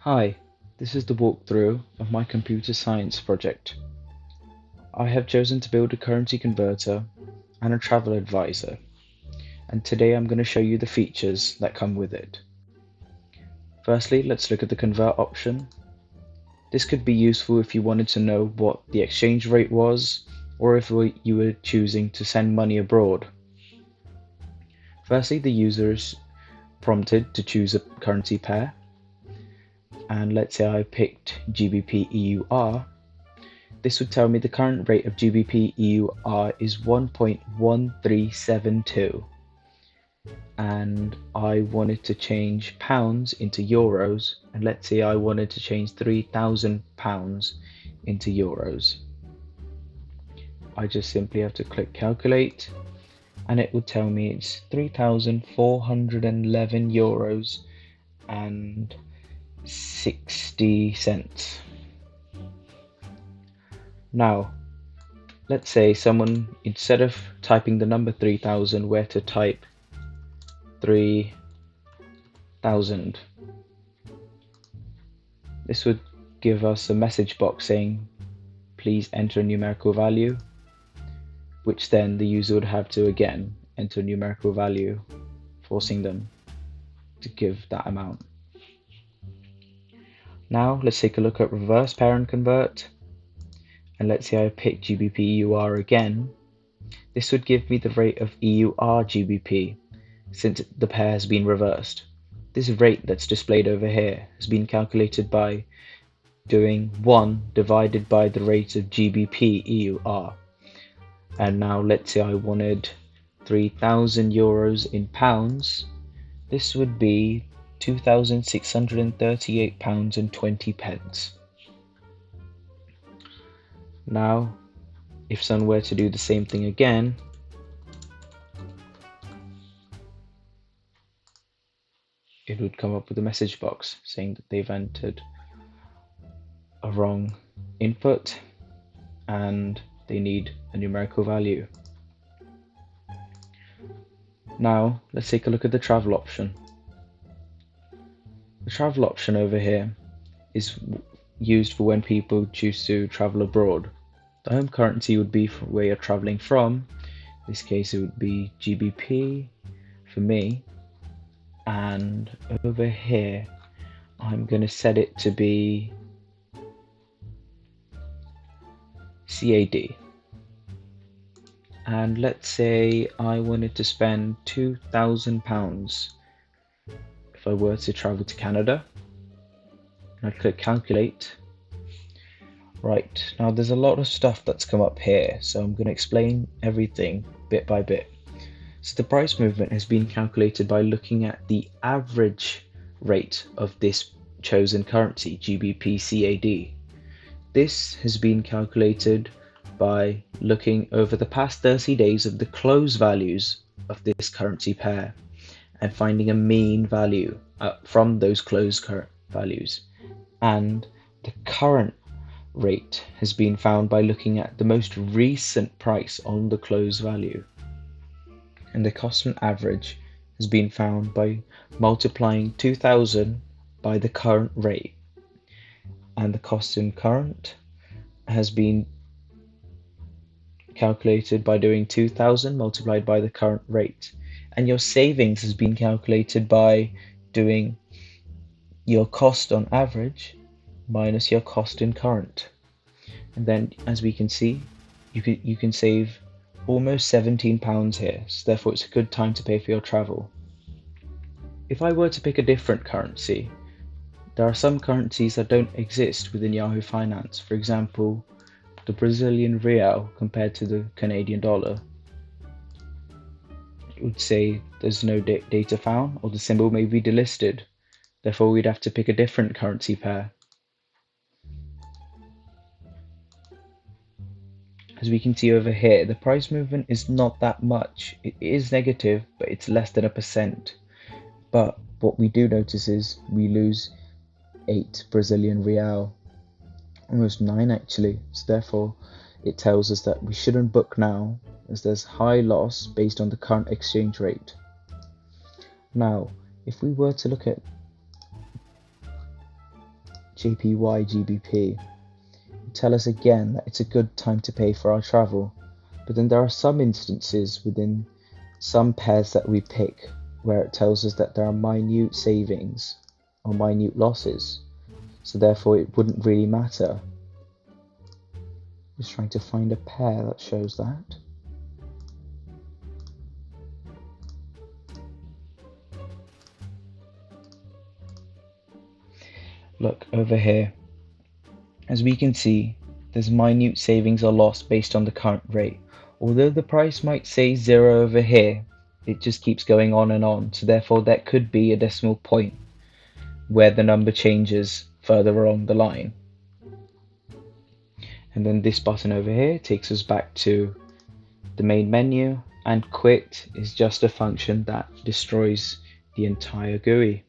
Hi, this is the walkthrough of my computer science project. I have chosen to build a currency converter and a travel advisor, and today I'm going to show you the features that come with it. Firstly, let's look at the convert option. This could be useful if you wanted to know what the exchange rate was, or if you were choosing to send money abroad. Firstly, the user is prompted to choose a currency pair, and let's say I picked GBP EUR. This would tell me the current rate of GBP EUR is 1.1372, and I wanted to change pounds into euros, and let's say I wanted to change £3,000 into euros. I just simply have to click calculate, and it would tell me it's 3,411 euros and 60 cents. Now, let's say someone, instead of typing the number 3000, were to type 3000. This would give us a message box saying, please enter a numerical value, which then the user would have to again enter a numerical value, forcing them to give that amount. Now, let's take a look at reverse pair and convert. And let's say I pick GBP EUR again. This would give me the rate of EUR GBP, since the pair has been reversed. This rate that's displayed over here has been calculated by doing 1 divided by the rate of GBP EUR. And now let's say I wanted 3,000 euros in pounds. This would be £2,638.20. Now, if someone were to do the same thing again, it would come up with a message box saying that they've entered a wrong input and they need a numerical value. Now, let's take a look at the travel option. The travel option over here is used for when people choose to travel abroad. The home currency would be for where you're traveling from. In this case, it would be GBP for me. And over here, I'm going to set it to be CAD. And let's say I wanted to spend £2,000 if I were to travel to Canada. And I'd click calculate. Right, now there's a lot of stuff that's come up here, so I'm going to explain everything bit by bit. So the price movement has been calculated by looking at the average rate of this chosen currency, GBP CAD. This has been calculated by looking over the past 30 days of the close values of this currency pair and finding a mean value from those close values. And the current rate has been found by looking at the most recent price on the close value. And the constant average has been found by multiplying 2000 by the current rate. And the constant current has been calculated by doing 2000 multiplied by the current rate. And your savings has been calculated by doing your cost on average minus your cost in current. And then, as we can see, you can save almost £17 here, so therefore it's a good time to pay for your travel. If I were to pick a different currency, there are some currencies that don't exist within Yahoo Finance. For example, the Brazilian real compared to the Canadian dollar. It would say there's no data found, or the symbol may be delisted. Therefore, we'd have to pick a different currency pair. As we can see over here, the price movement is not that much. It is negative, but it's less than 1%. But what we do notice is we lose 8 Brazilian real, almost 9 actually. So therefore, it tells us that we shouldn't book now, as there's high loss based on the current exchange rate. Now, if we were to look at JPY GBP tell us again that it's a good time to pay for our travel, but then there are some instances within some pairs that we pick where it tells us that there are minute savings or minute losses, so therefore it wouldn't really matter. Just trying to find a pair that shows that. Look over here. As we can see, there's minute savings or loss based on the current rate. Although the price might say 0 over here, it just keeps going on and on, so therefore that could be a decimal point where the number changes further along the line. And then this button over here takes us back to the main menu, and quit is just a function that destroys the entire GUI.